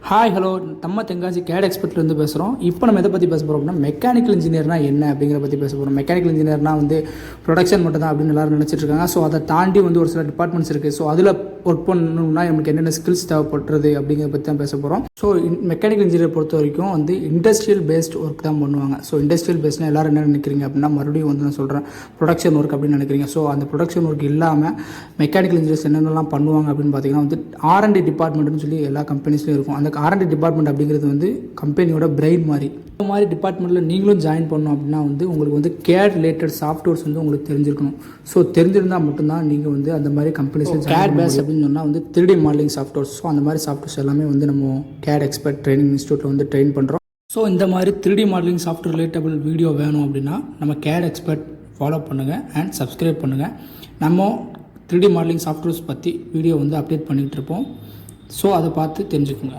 Hi hello, நம்ம Tenkasi gate எக்ஸ்பர்ட்லேருந்து பேசுகிறோம். இப்போ நம்ம எதை பற்றி பேச போகிறோம் அப்படின்னா, மெக்கானிக்கல் இன்ஜினியர்னா என்ன அப்படிங்கிற பற்றி பேச போகிறோம். மெக்கானிக்கல் இன்ஜினியர்னா ப்ரொடக்ஷன் மட்டும் தான் அப்படின்னு எல்லாரும் நினச்சிட்டு இருக்காங்க. ஸோ அதை தாண்டி ஒரு சில டிபார்ட்மெண்ட்ஸ் இருக்குது. ஸோ அதில் ஒர்க் பண்ணணும்னா நமக்கு என்னென்ன ஸ்கில்ஸ் தேவைப்படுறது அப்படிங்கிறத பற்றி தான் பேச போகிறோம். ஸோ மெக்கானிக்கல் இன்ஜினியர் பொறுத்த வரைக்கும் இண்டஸ்ட்ரியல் பேஸ்ட் ஒர்க் தான் பண்ணுவாங்க. ஸோ இண்டஸ்ட்ரியல் பேஸ்ட்னா எல்லோரும் என்ன நினைக்கிறீங்க அப்படின்னா, மறுபடியும் நான் சொல்கிறேன், ப்ரொடக்ஷன் ஒர்க் அப்படின்னு நினைக்கிறீங்க. ஸோ அந்த ப்ரொடக்ஷன் ஒர்க் இல்லாமல் மெக்கானிக்கல் இன்ஜினியர்ஸ் என்னென்னலாம் பண்ணுவாங்க அப்படின்னு பார்த்தீங்கன்னா, R&D டிபார்ட்மெண்ட்னு சொல்லி எல்லா கம்பெனிஸ்லையும் இருக்கும். அந்த R&D டிபார்ட்மெண்ட் அப்படிங்கிறது கம்பெனியோட பிரெயின் மாதிரி. இந்த மாதிரி டிபார்ட்மெண்ட்டில் நீங்களும் ஜாயின் பண்ணணும் அப்படின்னா உங்களுக்கு கேட் ரிலேட்டட் சாஃப்ட்வேர்ஸ் உங்களுக்கு தெரிஞ்சிருக்கணும். ஸோ தெரிஞ்சிருந்தால் மட்டும்தான் நீங்கள் அந்த மாதிரி கம்பெனிஸில் கேட் பேஸ் அப்படின்னு சொன்னால் 3D மாடலிங் சாஃப்ட்வேர்ஸ். ஸோ அந்த மாதிரி சாஃப்ட்வேர்ஸ் எல்லாமே நம்ம கேட் எக்ஸ்பர்ட் ட்ரைனிங் இன்ஸ்டியூட்டில் ட்ரெயின் பண்ணுறோம். ஸோ இந்த மாதிரி 3D modelling software relatable video வேணும் அப்படின்னா நம்ம கேட் எக்ஸ்பர்ட் ஃபாலோ பண்ணுங்கள் அண்ட் சப்ஸ்கிரைப் பண்ணுங்கள். நம்ம 3D மாடலிங் சாஃப்ட்வேர்ஸ் பற்றி வீடியோ அப்டேட் பண்ணிகிட்டு இருப்போம். ஸோ அதை பார்த்து தெரிஞ்சுக்கோங்க.